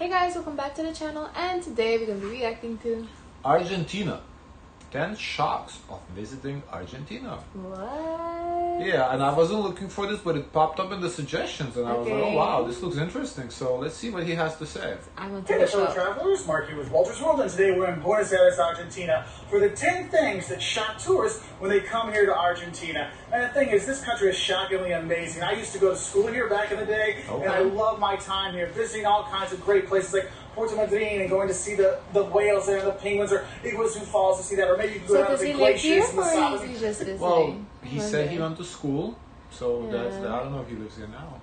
Hey guys, welcome back to the channel, and today we're going to be reacting to Argentina. 10 shocks of visiting Argentina. what? Yeah, and I wasn't looking for this, but it popped up in the suggestions, and I was like, oh Okay. wow, this looks interesting. So let's see what he has to say. I'm going to Hey take a fellow shot. travelers, Mark here with Walter's World, and today we're in Buenos Aires, Argentina for the 10 things that shock tourists when they come here to Argentina. And the thing is, this country is shockingly amazing. I used to go to school here back in the day, Okay. and I love my time here, visiting all kinds of great places like Porto Madryn and going to see the whales there, the penguins, or Iguazu Falls to see that, or maybe you can go So down to does the he live here, glaciers and the or south. is he just visiting? Well, he said Okay. he went to school, so that's Yeah. I don't know if he lives here now.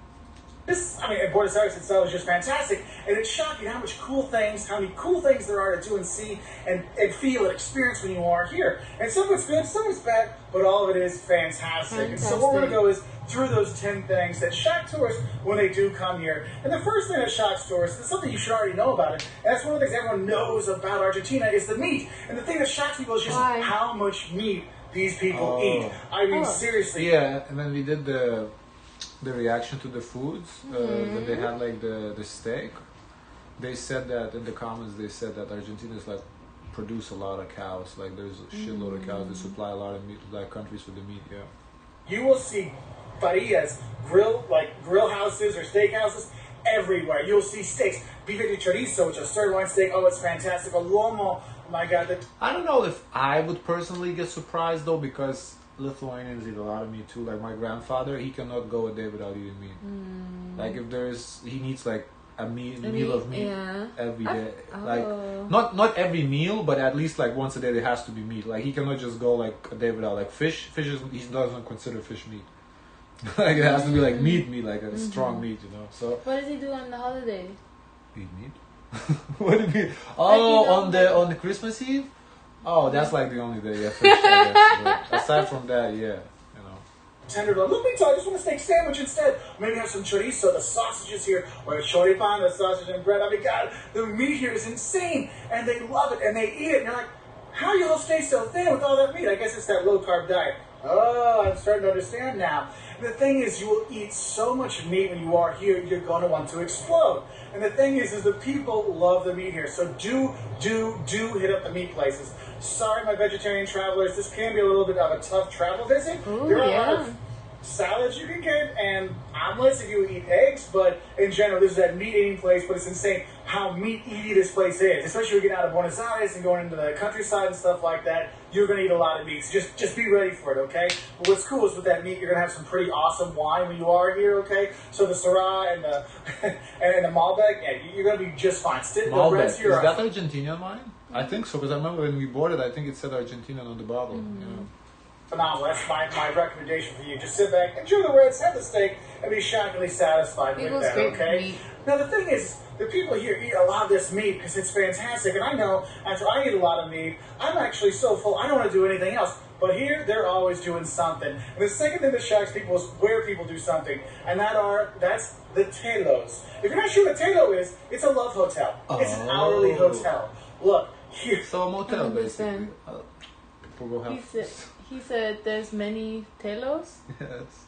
And Buenos Aires itself is just fantastic, and it's shocking how many cool things there are to do and see and feel and experience when you are here. And some of it's good, some of it's bad, but all of it is fantastic. And so what we're going to go is through those 10 things that shock tourists when they do come here. And the first thing that shocks tourists is something you should already know about it, and that's one of the things everyone knows about Argentina is the meat. And the thing that shocks people is just Why? how much meat these people eat. I mean, seriously. Yeah, and then we did the reaction to the foods when they had like the steak. They said that in the comments. They said that Argentina is like produce a lot of cows. Like there's a shitload of cows. They supply a lot of meat to like countries for the meat. Yeah. You will see farias, grill houses or steak houses everywhere. You'll see steaks, bife de chorizo, which is a sirloin steak. Oh, it's fantastic. A lomo. Oh my God. I don't know if I would personally get surprised though, because Lithuanians eat a lot of meat too. Like my grandfather, he cannot go a day without eating meat. Like if he needs like a meal of meat yeah. every day. Oh. Like not every meal, but at least like once a day there has to be meat. Like he cannot just go like a day without like fish. He doesn't consider fish meat. Like it has to be like meat, like a strong meat, you know. So What does he do on the holiday? eat meat. What do you mean? Oh, on the Christmas Eve. Oh, that's like the only day, yeah, fish, I guess. But aside from that, yeah, you know. Tenderloin. Look, I just want a steak sandwich instead. Maybe have some chorizo, the sausages here, or a choripan, the sausage and bread. I mean, God, the meat here is insane, and they love it, and they eat it. And you're like, how you all stay so thin with all that meat? I guess it's that low carb diet. Oh, I'm starting to understand now. And the thing is, you will eat so much meat when you are here, you're going to want to explode. And the thing is the people love the meat here. So do hit up the meat places. Sorry, my vegetarian travelers, this can be a little bit of a tough travel visit. Ooh, There are a lot yeah. of salads you can get and omelets if you eat eggs, but in general, this is that meat eating place, but it's insane how meat eaty this place is. Especially when you get out of Buenos Aires and going into the countryside and stuff like that, you're going to eat a lot of meat. So just be ready for it, okay? But what's cool is with that meat, you're going to have some pretty awesome wine when you are here, okay? So the Syrah and the and the Malbec, yeah, you're going to be just fine. The Malbec, rest is here are that Argentinian wine? I think so, because I remember when we bought it, I think it said Argentinian on the bottle. You know. phenomenal. That's my recommendation for you. Just sit back, enjoy the reds, have the steak, and be shockingly satisfied with Eagles that, great okay? meat. Now, the thing is, the people here eat a lot of this meat because it's fantastic. And I know after I eat a lot of meat, I'm actually so full, I don't want to do anything else. But here, they're always doing something. And the second thing that shocks people is where people do something. And that's the telos. If you're not sure what a telo is, it's a love hotel. It's an hourly hotel. Look, here. So a motel, I basically. understand. People go have. He said there's many telos. Yes.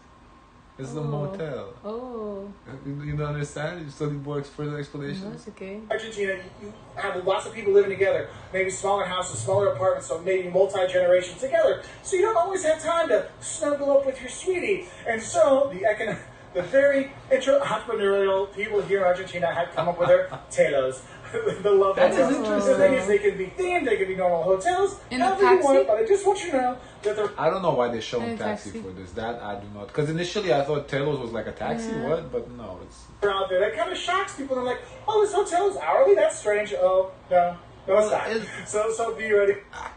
It's the Oh. motel. Oh, You don't understand? You still need more further no, explanation? that's okay. Argentina, you have lots of people living together, maybe smaller houses, smaller apartments, so maybe multi-generations together. So you don't always have time to snuggle up with your sweetie. And so the very entrepreneurial people here in Argentina have come up with their telos. The love That is hotels. interesting. The thing is, they can be themed, they can be normal hotels, In a however you want, taxi? but I just want you to know that they're I don't know why they show In a taxi taxi. for this. That I do not. Because initially I thought Telos was like a taxi. Yeah. What? But no, it's. out there. That kind of shocks people. They're like, oh, this hotel is hourly? That's strange. Oh, no, it's not. So be ready.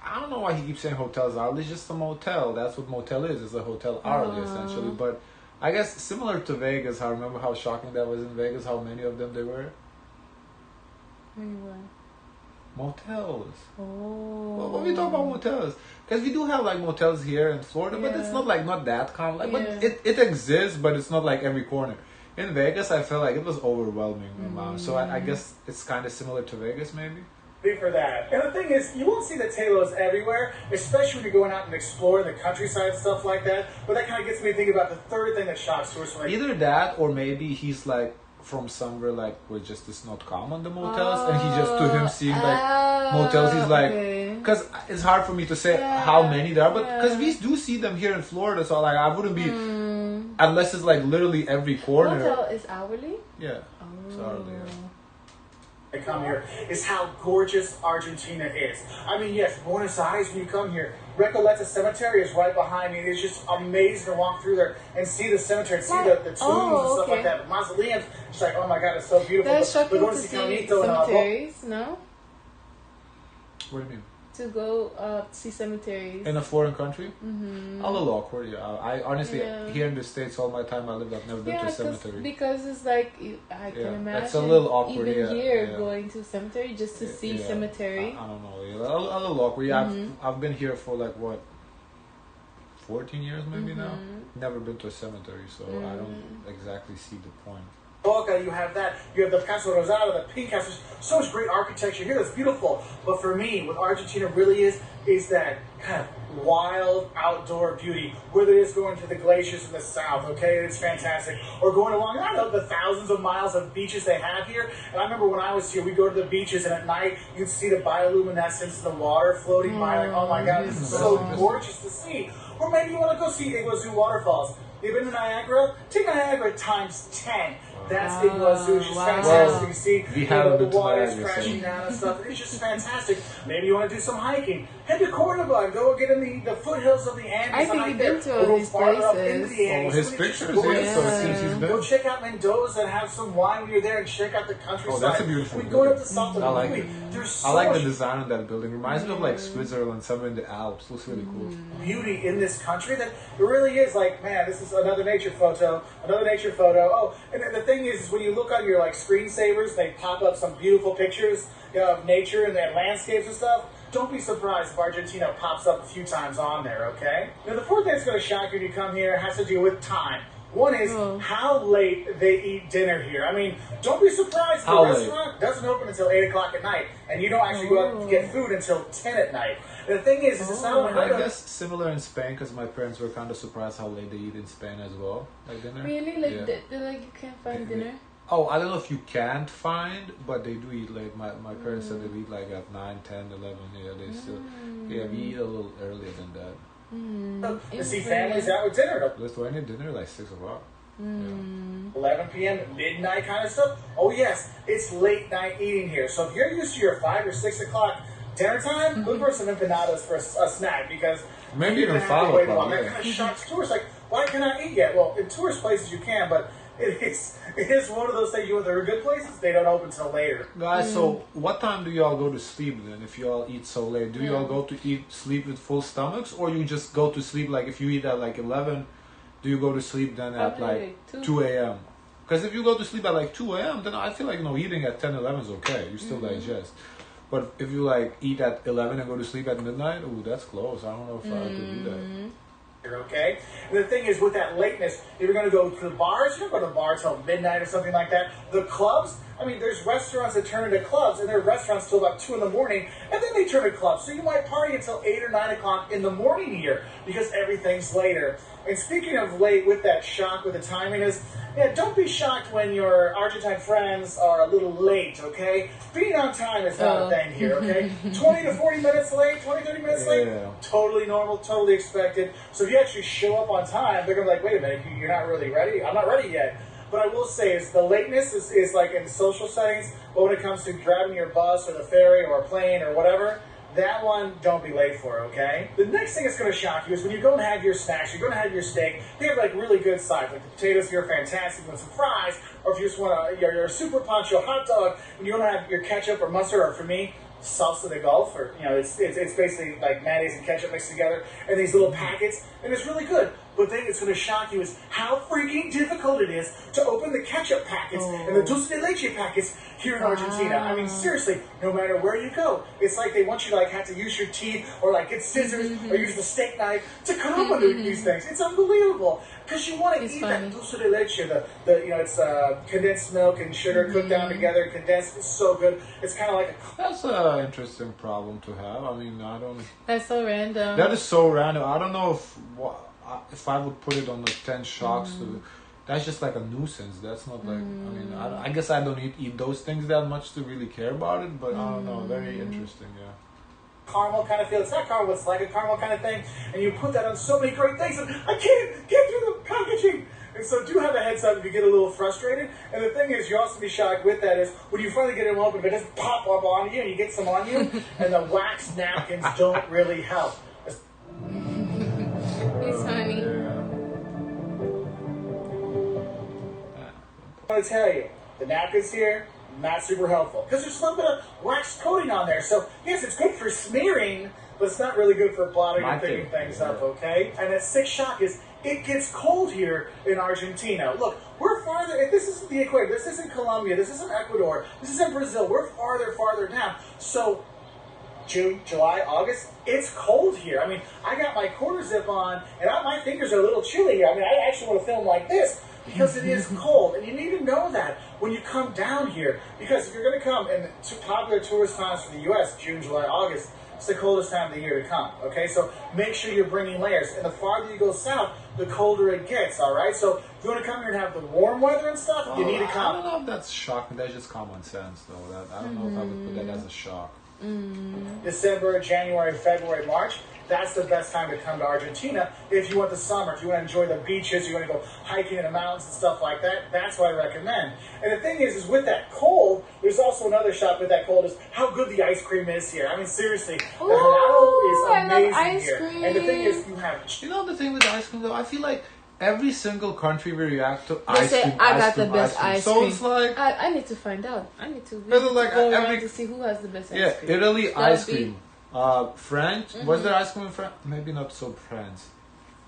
I don't know why he keeps saying hotels hourly. It's just a motel. That's what motel is. It's a hotel hourly essentially. But I guess similar to Vegas. I remember how shocking that was in Vegas. How many of them there were. Anyway. Motels. Oh. Well, when we talk about motels, because we do have like motels here in Florida, but it's Yeah. not that common. Like, Yeah. but it exists, but it's not like every corner. In Vegas, I felt like it was overwhelming amount. So I guess it's kind of similar to Vegas, maybe. For that. And the thing is, you won't see the telos everywhere, especially when you're going out and exploring the countryside and stuff like that. But that kind of gets me thinking about the third thing that shocks tourists. When they Either that, or maybe he's like from somewhere like where just it's not common the motels, and he just to him seeing like motels, he's like, because it's hard for me to say how many there are, but because we do see them here in Florida, so like I wouldn't be unless it's like literally every corner. Motel is hourly. Yeah, it's hourly. Yeah. Come here is how gorgeous Argentina is. I mean, yes, Buenos Aires, when you come here, Recoleta Cemetery is right behind me. It's just amazing to walk through there and see the cemetery, and see the tombs and stuff like that. But mausoleums, it's like, oh my God, it's so beautiful. That's shocking but to see cemeteries, no? What do you mean? To go see cemeteries. In a foreign country? A little awkward, yeah. I honestly, here in the States, all my time I lived, I've never been to a cemetery. Because it's like, I can imagine. It's a little awkward, even here, going to a cemetery just to see cemetery. I don't know, a little awkward. Yeah, I've been here for like, what, 14 years maybe now? Never been to a cemetery, so I don't exactly see the point. Boca, you have that. You have the Casa Rosada, the pink house. There's so much great architecture here that's beautiful. But for me, what Argentina really is that kind of wild outdoor beauty. Whether it is going to the glaciers in the south, okay, it's fantastic. Or going along, I don't know, the thousands of miles of beaches they have here. And I remember when I was here, we'd go to the beaches, and at night, you'd see the bioluminescence in the water floating by. Like, oh my God, this is so gorgeous to see. Or maybe you want to go see Iguazu waterfalls. You've been to Niagara? Take Niagara times 10. That's Iguazu. It's just fantastic. You see the water's crashing down and stuff. It's just fantastic. Maybe you want to do some hiking. Head to Cordoba and go get in the foothills of the Andes. I think you've been to all these places. His pictures, so it seems he's been. Go check out Mendoza and have some wine when you're there, and check out the countryside. Oh, that's a beautiful building. Going up to Salto I like it. There's I like the design of that building. Reminds me of like Switzerland, somewhere in the Alps. Looks really cool. Beauty in this country that it really is like, man, this is another nature photo. Oh, and the thing is when you look on your like screensavers, they pop up some beautiful pictures of nature and landscapes and stuff. Don't be surprised if Argentina pops up a few times on there, okay? Now, the fourth thing that's going to shock you when you come here has to do with time. One is how late they eat dinner here. I mean, don't be surprised. The restaurant doesn't open until 8 o'clock at night, and you don't actually go out and get food until 10 at night. The thing is it's not only... I guess similar in Spain, because my parents were kind of surprised how late they eat in Spain as well, like dinner. Really? Like, like you can't find dinner? Oh, I don't know if you can't find, but they do eat late. My parents said they eat like at 9, 10, 11. Yeah, they still... Yeah, we eat a little earlier than that. To see families out with dinner. Lithuania dinner like 6 o'clock. 11 p.m., midnight kind of stuff. Oh yes, it's late night eating here. So if you're used to your 5 or 6 o'clock dinner time, look for some empanadas for a snack, because maybe even 5 o'clock. That kind of shocks tourists. Like, why can't I eat yet? Well, in tourist places you can, but it is one of those things. There are good places, they don't open till later. Guys, so what time do y'all go to sleep then? If y'all eat so late, do y'all go to sleep with full stomachs, or you just go to sleep like if you eat at like 11? Do you go to sleep then at like 2 a.m.? Because if you go to sleep at like 2 a.m., then I feel like eating at 10, 11 is okay. You still digest. But if you like eat at 11 and go to sleep at midnight, ooh, that's close. I don't know if I could do that. Okay? And the thing is, with that lateness, if you're going to go to the bars, you don't go to the bar till midnight or something like that. The clubs, I mean, there's restaurants that turn into clubs, and there are restaurants till about 2 in the morning, and then they turn to clubs. So you might party until 8 or 9 o'clock in the morning here, because everything's later. And speaking of late, with that shock, with the timing is, don't be shocked when your Argentine friends are a little late, okay? Being on time is not a thing here, okay? 20 to 40 minutes late, 20, 30 minutes late, totally normal, totally expected. So if you actually show up on time, they're going to be like, wait a minute, you're not really ready? I'm not ready yet. But I will say is the lateness is like in social settings, but when it comes to grabbing your bus or the ferry or a plane or whatever, that one, don't be late for, okay? The next thing that's going to shock you is when you go and have your snacks, you're going to have your steak, they have like really good sides. Like the potatoes here are fantastic with some fries, or if you just want your super poncho hot dog, and you want to have your ketchup or mustard, or for me, salsa de golf, or it's basically like mayonnaise and ketchup mixed together, and these little packets, and it's really good. But the thing that's going to shock you is how freaking difficult it is to open the ketchup packets and the dulce de leche packets here in Argentina. I mean, seriously, no matter where you go, it's like they want you to like have to use your teeth or like get scissors or use the steak knife to cut open these things. It's unbelievable because you want to eat that dulce de leche. It's condensed milk and sugar cooked down together, condensed. It's so good. It's kind of like That's an interesting problem to have. I mean, I don't. That's so random. That is so random. I don't know if I would put it on the 10 shocks that's just like a nuisance. That's not like, I mean, I guess I don't eat those things that much to really care about it, but I don't know, very interesting, yeah. Caramel kind of feel. It's not caramel, it's like a caramel kind of thing. And you put that on so many great things, and I can't get through the packaging. And so do have a heads up if you get a little frustrated. And the thing is, you also be shocked with that is when you finally get it open, but it just pop up on you and you get some on you, and the wax napkins don't really help. He's funny. I want to tell you, the napkins here, not super helpful. Because there's a little bit of wax coating on there. So, yes, it's good for smearing, but it's not really good for blotting and picking things up, okay? And that sixth shock is, it gets cold here in Argentina. Look, we're farther, this isn't the equator, this isn't Colombia, this isn't Ecuador, this isn't Brazil, we're farther down. So, June, July, August, it's cold here. I mean, I got my quarter zip on, and my fingers are a little chilly here. I mean, I actually want to film like this, because it is cold, and you need to know that when you come down here, because if you're going to come in popular tourist times for the U.S., June, July, August, it's the coldest time of the year to come, okay? So make sure you're bringing layers, and the farther you go south, the colder it gets, all right? So if you want to come here and have the warm weather and stuff, you need to come. I don't know if that's shocking. That's just common sense, though. I don't know if I would put that as a shock. December, January, February, March, that's the best time to come to Argentina if you want the summer, if you want to enjoy the beaches, you want to go hiking in the mountains and stuff like that. That's what I recommend. And the thing is with that cold, there's also another shock with that cold is how good the ice cream is here. I mean, seriously, the helado is amazing here. Cream. And the thing is, you know the thing with ice cream, though? I feel like every single country we react to ice cream. I got the best ice cream. So it's like I need to find out. I need to like go around to see who has the best ice cream. Italy ice cream. French. Was there ice cream in France? Maybe not so France.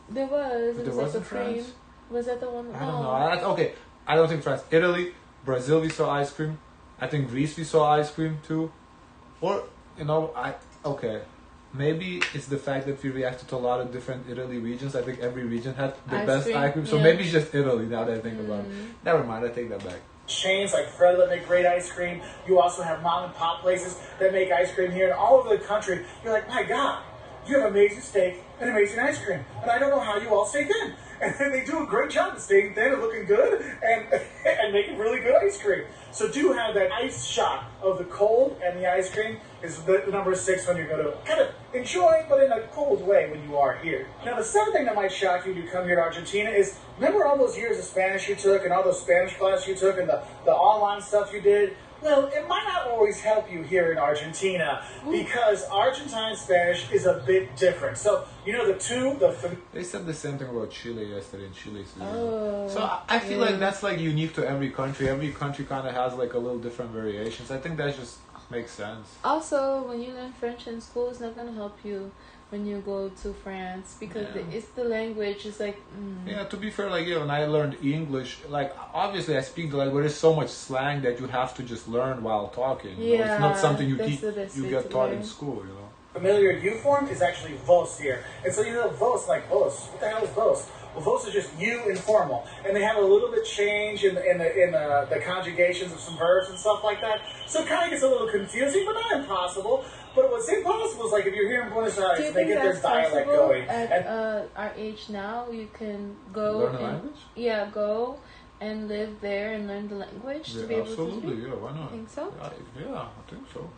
There was. There was in France. Was that the one? I don't know. Okay, I don't think France. Italy, Brazil, we saw ice cream. I think Greece, we saw ice cream too. Or maybe it's the fact that we reacted to a lot of different Italy regions. I think every region had the best ice cream. So maybe it's just Italy now that I think about it. Never mind, I take that back. Chains like Fred that make great ice cream. You also have mom and pop places that make ice cream here. And all over the country, you're like, my God, you have amazing steak and amazing ice cream. And I don't know how you all stay thin. And they do a great job of staying thin and looking good and making really good ice cream. So do have that ice shot of the cold and the ice cream is the number 6 when you're going to kind of enjoy, but in a cold way when you are here. Now the 7th thing that might shock you when you come here to Argentina is, remember all those years of Spanish you took and all those Spanish classes you took and the online stuff you did? Well, it might not always help you here in Argentina because Argentine Spanish is a bit different. So, you know they said the same thing about Chile yesterday in Chile. So I feel like that's like unique to every country. Every country kind of has like a little different variations. I think that just makes sense. Also, when you learn French in school, it's not going to help you when you go to France because it's the language. It's like yeah. To be fair, like when I learned English, like obviously I speak the language. There's so much slang that you have to just learn while talking. You know? It's not something you get taught in school. You know. Familiar U form is actually vos here, and so you know vos like vos. What the hell is vos? Well, vos is just you informal, and they have a little bit change in the conjugations of some verbs and stuff like that. So it kind of gets a little confusing, but not impossible. But what's impossible is like if you're here in Buenos Aires, and they get their dialect going. At our age now, you can go learn the language. Yeah, go and live there and learn the language to be able to speak. Absolutely, yeah. Why not? I think so. Yeah, I think so.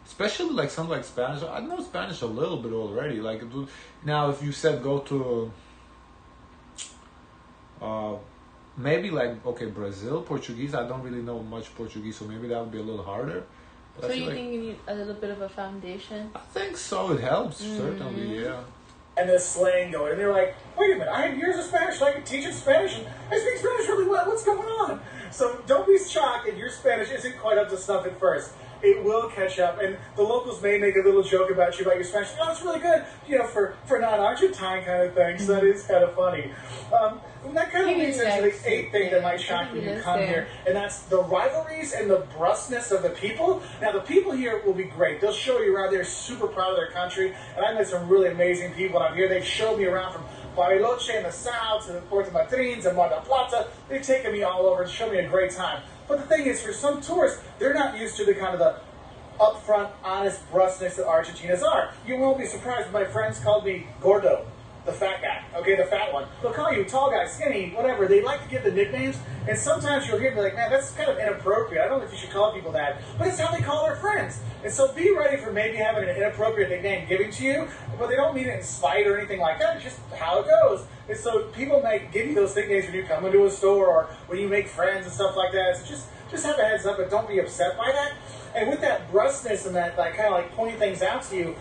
Especially like something like Spanish. I know Spanish a little bit already. Like now, if you said go to maybe like Brazil, Portuguese. I don't really know much Portuguese, so maybe that would be a little harder. But so you think you need a little bit of a foundation? I think so. It helps certainly. Yeah. And this slang going, and they're like, wait a minute, I had years of Spanish, so I can teach in Spanish, and I speak Spanish really well. What's going on? So don't be shocked if your Spanish isn't quite up to snuff at first. It will catch up, and the locals may make a little joke about you about your Spanish. Oh, it's really good, for non-Argentine kind of thing. So that is kind of funny. And that kind of leads into the 8th thing that might shock you when you come here, and that's the rivalries and the brusqueness of the people. Now, the people here will be great. They'll show you around. They're super proud of their country, and I met some really amazing people out here. They've showed me around from Bariloche in the south to the Puerto Madryn and Mar del Plata. They've taken me all over and shown me a great time. But the thing is, for some tourists, they're not used to the kind of the upfront, honest brusqueness that Argentinians are. You won't be surprised when my friends called me gordo. the fat guy, okay, the fat one. They'll call you tall guy, skinny, whatever. They like to give the nicknames, and sometimes you'll hear me like, man, that's kind of inappropriate. I don't know if you should call people that, but it's how they call their friends. And so be ready for maybe having an inappropriate nickname given to you, but they don't mean it in spite or anything like that. It's just how it goes. And so people might give you those nicknames when you come into a store or when you make friends and stuff like that. So just have a heads up, but don't be upset by that. And with that brusqueness and that like kind of like pointing things out to you,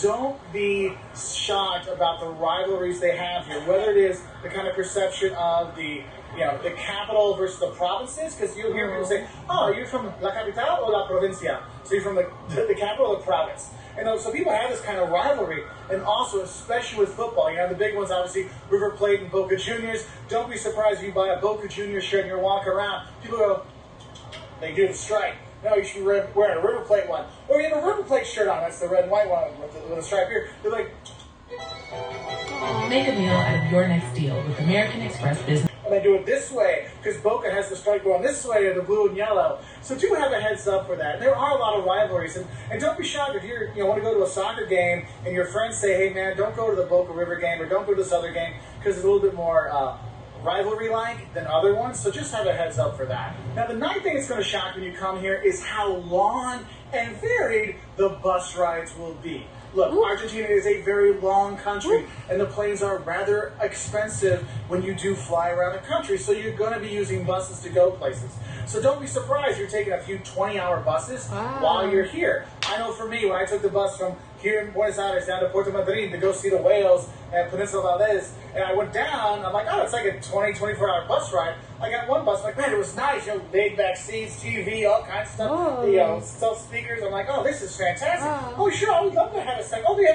don't be shocked about the rivalries they have here, whether it is the kind of perception of the the capital versus the provinces, because you'll hear people say, oh, are you from La Capital or La Provincia? So you're from the capital or the province. And so people have this kind of rivalry, and also especially with football. The big ones, obviously, River Plate and Boca Juniors. Don't be surprised if you buy a Boca Juniors shirt and you're walking around. People go, they do the strike. No, you should be wearing a River Plate one. Or you have a River Plate shirt on. That's the red and white one with the stripe here. They're like... Make a meal out of your next deal with American Express Business. And they do it this way because Boca has the stripe going this way to the blue and yellow. So do have a heads up for that. And there are a lot of rivalries. And don't be shocked if you want to go to a soccer game and your friends say, hey, man, don't go to the Boca River game or don't go to this other game because it's a little bit more... rivalry-like than other ones, so just have a heads up for that. Now, the ninth thing that's going to shock when you come here is how long and varied the bus rides will be. Look, Argentina is a very long country, and the planes are rather expensive when you do fly around the country, so you're going to be using buses to go places. So don't be surprised you're taking a few 20-hour buses while you're here. I know for me, when I took the bus from here in Buenos Aires down to Puerto Madryn to go see the whales at Peninsula Valdez, and I went down, I'm like, oh, it's like a 24-hour bus ride. I got one bus, I'm like, man, it was nice, laid back seats, TV, all kinds of stuff, self-speakers. I'm like, oh, this is fantastic. Oh, sure, I would love to have a second. Oh, they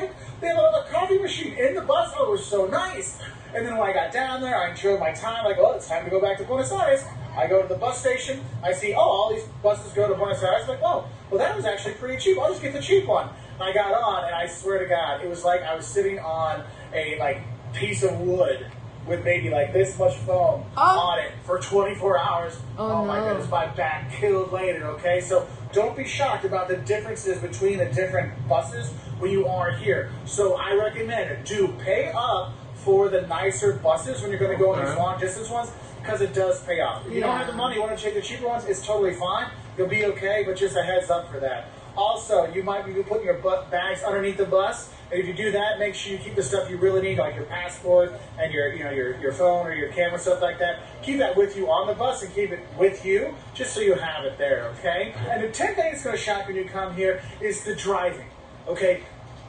have a coffee machine in the bus. Oh, it was so nice. And then when I got down there, I enjoyed my time. Like, oh, it's time to go back to Buenos Aires. I go to the bus station. I see, all these buses go to Buenos Aires. I'm like, oh, well, that was actually pretty cheap. I'll just get the cheap one. I got on, and I swear to God, it was like I was sitting on a piece of wood with maybe this much foam on it for 24 hours. Oh my goodness, my back killed later, okay? So don't be shocked about the differences between the different buses when you are here. So I recommend it. Do pay up for the nicer buses when you're going to go on these long distance ones, because it does pay off. If you don't have the money, you want to take the cheaper ones, it's totally fine. You'll be okay, but just a heads up for that. Also, you might be putting your bags underneath the bus, and if you do that, make sure you keep the stuff you really need, like your passport and your phone or your camera, stuff like that. Keep that with you on the bus and keep it with you, just so you have it there, okay? And the 10th thing that's going to shock when you come here is the driving, okay?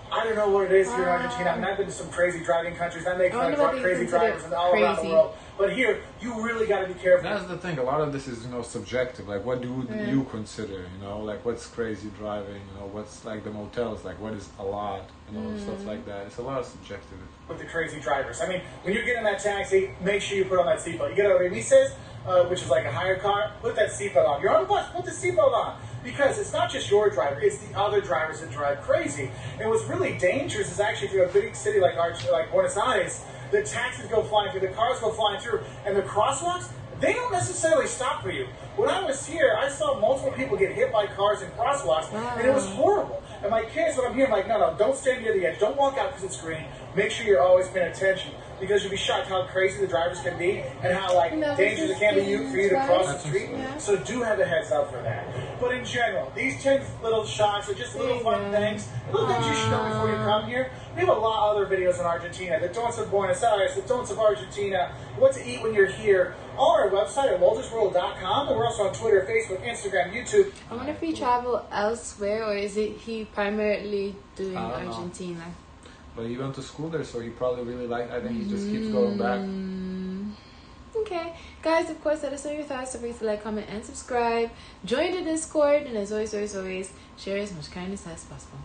I don't know what it is here in Argentina. I mean, I've been to some crazy driving countries. I make fun of crazy drivers all around the world. But here, you really got to be careful. That's the thing. A lot of this is, subjective. Like, what do you consider? Like, what's crazy driving? What's the motels? Like, what is a lot? Stuff like that. It's a lot of subjective. With the crazy drivers. I mean, when you get in that taxi, make sure you put on that seatbelt. You get out of Remises, which is like a higher car, put that seatbelt on. You're on the bus, put the seatbelt on. Because it's not just your driver, it's the other drivers that drive crazy. And what's really dangerous is actually if you're a big city like Buenos Aires, the taxis go flying through, the cars go flying through, and the crosswalks, they don't necessarily stop for you. When I was here, I saw multiple people get hit by cars in crosswalks, and it was horrible. And my kids, when I'm here, I'm like, no, don't stand near the edge. Don't walk out because it's green. Make sure you're always paying attention, because you'll be shocked how crazy the drivers can be and how dangerous it can be for you to cross the street. So do have a heads up for that. But in general, these 10 little shocks are just little fun things, little things you should know before you come here. We have a lot of other videos on Argentina, the don'ts of Buenos Aires, the don'ts of Argentina, what to eat when you're here, on our website at waltersworld.com, and we're also on Twitter, Facebook, Instagram, YouTube. I wonder if he traveled elsewhere, or is it he primarily doing Argentina? But he went to school there, so he probably really liked. I think he just keeps going back. Okay, guys, of course, let us know your thoughts. Don't forget to like, comment, and subscribe. Join the Discord, and as always, share as much kindness as possible.